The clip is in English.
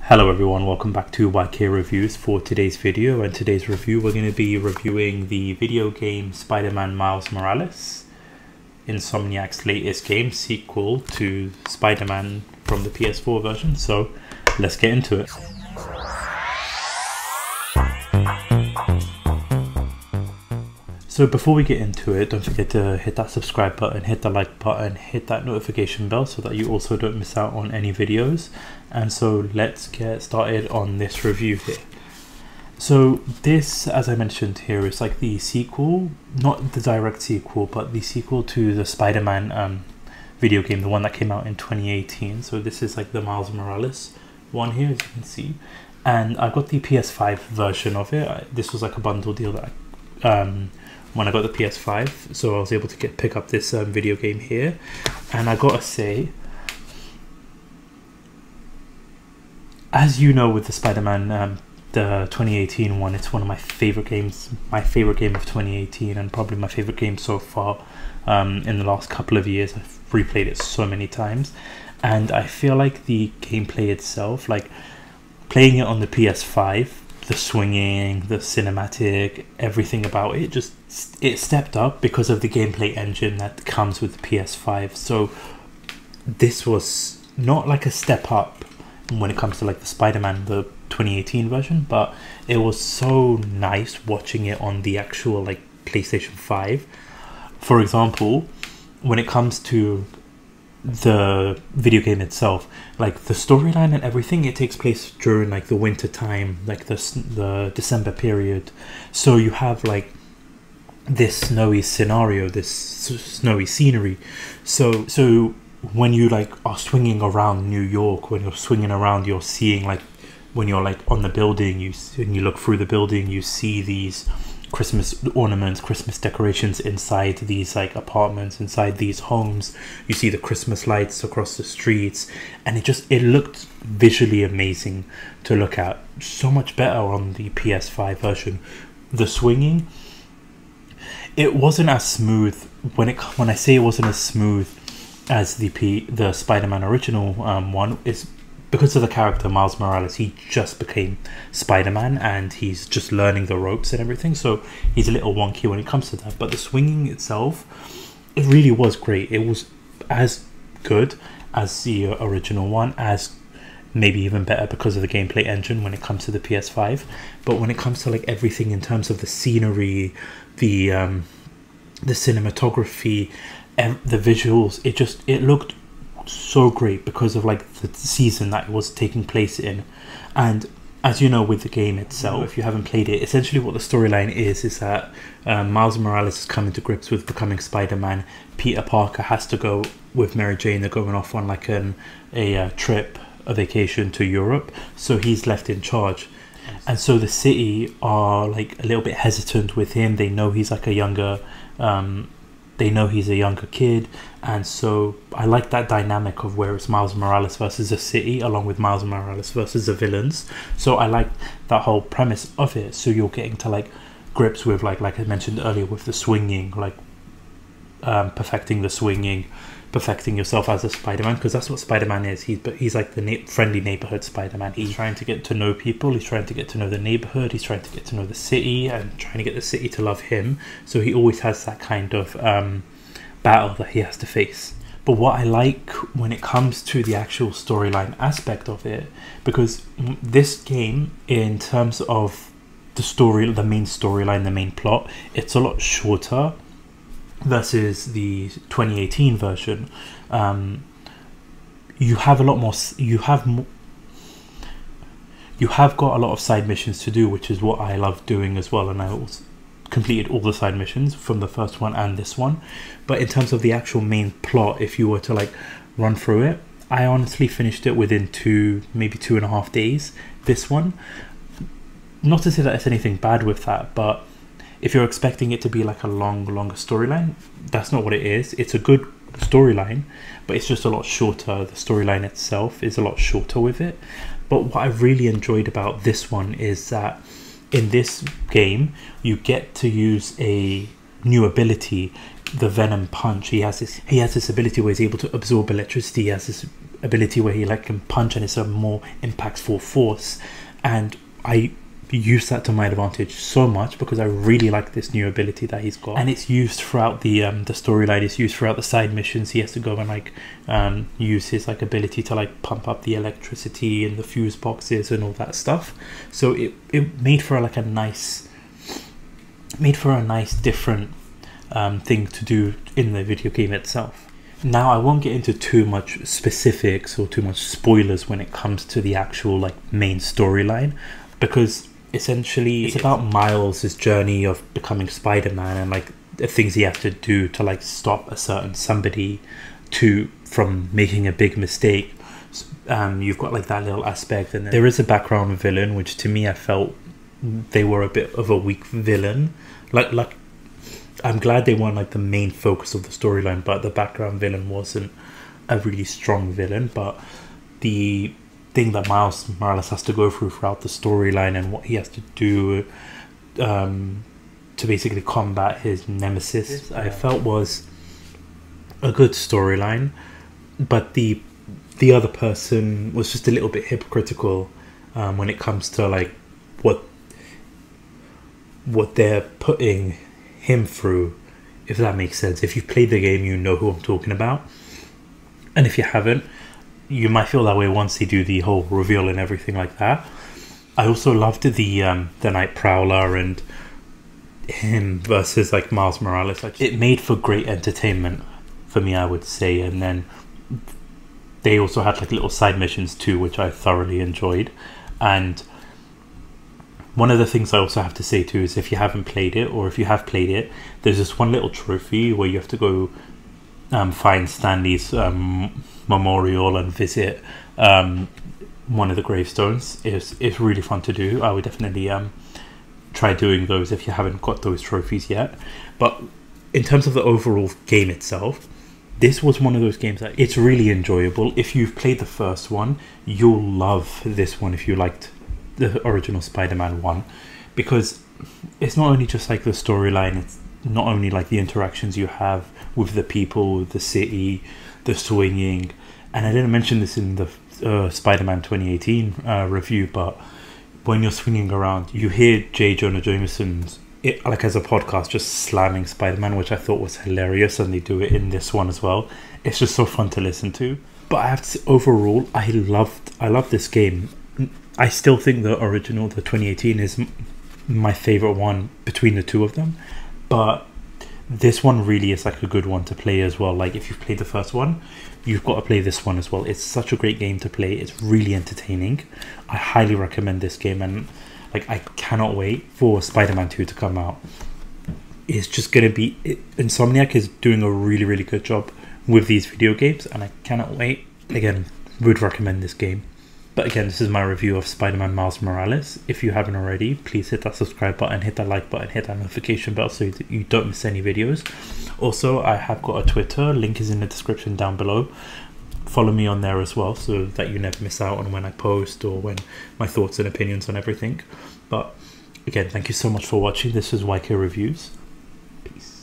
Hello everyone, welcome back to YK Reviews for today's video. And today's review, we're going to be reviewing the video game Spider-Man Miles Morales, Insomniac's latest game, sequel to Spider-Man from the PS4 version. So let's get into it. So before we get into it, don't forget to hit that subscribe button, hit the like button, hit that notification bell so that you also don't miss out on any videos. And so let's get started on this review here. So this, as I mentioned here, is like the sequel, not the direct sequel, but the sequel to the Spider-Man video game, the one that came out in 2018. So this is like the Miles Morales one here, as you can see. And I got the PS5 version of it. This was like a bundle deal that when I got the PS5, so I was able to pick up this video game here. And I gotta say, as you know, with the Spider-Man, the 2018 one, it's one of my favorite games, my favorite game of 2018, and probably my favorite game so far in the last couple of years. I've replayed it so many times, and I feel like the gameplay itself, like playing it on the PS5, the swinging, the cinematic, everything about it, just it stepped up because of the gameplay engine that comes with the PS5. So this was not like a step up when it comes to like the Spider-Man, the 2018 version, but it was so nice watching it on the actual like PlayStation 5. For example, when it comes to the video game itself, like the storyline and everything, it takes place during like the winter time, like the December period. So you have like this snowy scenario, this snowy scenery. So when you like are swinging around New York, when you're swinging around, you're seeing like, when you're like on the building, when you look through the building, you see these Christmas ornaments, Christmas decorations inside these like apartments, inside these homes. You see the Christmas lights across the streets, and it looked visually amazing to look at. So much better on the PS5 version. The swinging, it wasn't as smooth. When I say it wasn't as smooth as the Spider-Man original one, is because of the character Miles Morales. He just became Spider-Man and he's just learning the ropes and everything, so he's a little wonky when it comes to that. But the swinging itself, it really was great. It was as good as the original one, as maybe even better because of the gameplay engine when it comes to the PS5. But when it comes to like everything in terms of the scenery, the cinematography, and the visuals, it looked so great because of like the season that it was taking place in. And as you know, with the game itself, if you haven't played it, essentially what the storyline is that Miles Morales is coming to grips with becoming Spider-Man. Peter Parker has to go with Mary Jane. They're going off on like a vacation to Europe, so he's left in charge. And so the city are like a little bit hesitant with him. They know he's like a younger kid, and so I like that dynamic of where it's Miles Morales versus the city, along with Miles Morales versus the villains. So I like that whole premise of it. So you're getting to like grips with like I mentioned earlier, with the swinging, like perfecting the swinging, perfecting yourself as a Spider-Man, because that's what Spider-Man is. He's like the friendly neighborhood Spider-Man. He's trying to get to know people, he's trying to get to know the neighborhood, he's trying to get to know the city, and trying to get the city to love him. So he always has that kind of battle that he has to face. But what I like when it comes to the actual storyline aspect of it, because this game, in terms of the story, the main storyline, the main plot, it's a lot shorter versus the 2018 version. You have a lot more. You have got a lot of side missions to do, which is what I love doing as well. And I also completed all the side missions from the first one and this one. But in terms of the actual main plot, if you were to like run through it, I honestly finished it within maybe 2.5 days. This one, not to say that it's anything bad with that, but if you're expecting it to be like a longer storyline, that's not what it is. It's a good storyline, but it's just a lot shorter. The storyline itself is a lot shorter with it. But what I really enjoyed about this one is that in this game, you get to use a new ability, the Venom Punch. He has this ability where he's able to absorb electricity. He has this ability where he like can punch and it's a more impactful force, and I use that to my advantage so much because I really like this new ability that he's got, and it's used throughout the storyline. It's used throughout the side missions. He has to go and like use his like ability to like pump up the electricity and the fuse boxes and all that stuff. So it made for like a nice different thing to do in the video game itself. Now I won't get into too much specifics or too much spoilers when it comes to the actual like main storyline, because essentially it's about Miles' journey of becoming Spider-Man and like the things he has to do to like stop a certain somebody from making a big mistake. You've got like that little aspect, and then there is a background villain, which to me I felt they were a bit of a weak villain. Like I'm glad they weren't like the main focus of the storyline, but the background villain wasn't a really strong villain. But the thing that Miles Morales has to go through throughout the storyline and what he has to do to basically combat his nemesis, I felt was a good storyline. But the other person was just a little bit hypocritical when it comes to like what they're putting him through, if that makes sense. If you've played the game, you know who I'm talking about, and if you haven't, you might feel that way once they do the whole reveal and everything like that. I also loved the Night Prowler and him versus like Miles Morales. Like, it made for great entertainment for me, I would say. And then they also had like little side missions too, which I thoroughly enjoyed. And one of the things I also have to say too is, if you haven't played it, or if you have played it, there's this one little trophy where you have to go find Stanley's memorial and visit one of the gravestones. It's really fun to do. I would definitely try doing those if you haven't got those trophies yet. But in terms of the overall game itself, this was one of those games that it's really enjoyable. If you've played the first one, you'll love this one if you liked the original Spider-Man 1, because it's not only just like the storyline, it's not only like the interactions you have with the people, the city, the swinging. And I didn't mention this in the Spider-Man 2018 review, but when you're swinging around, you hear J. Jonah Jameson's like as a podcast just slamming Spider-Man, which I thought was hilarious, and they do it in this one as well. It's just so fun to listen to. But I have to say, overall, I loved this game. I still think the original, the 2018, is my favorite one between the two of them, but this one really is like a good one to play as well. Like, if you've played the first one, you've got to play this one as well. It's such a great game to play. It's really entertaining. I highly recommend this game, and like, I cannot wait for Spider-Man 2 to come out. It's just gonna be Insomniac is doing a really, really good job with these video games, and I cannot wait. Again, would recommend this game. But again, this is my review of Spider-Man Miles Morales. If you haven't already, please hit that subscribe button, hit that like button, hit that notification bell so that you don't miss any videos. Also, I have got a Twitter, link is in the description down below. Follow me on there as well so that you never miss out on when I post or when my thoughts and opinions on everything. But again, thank you so much for watching. This is YK Reviews. Peace.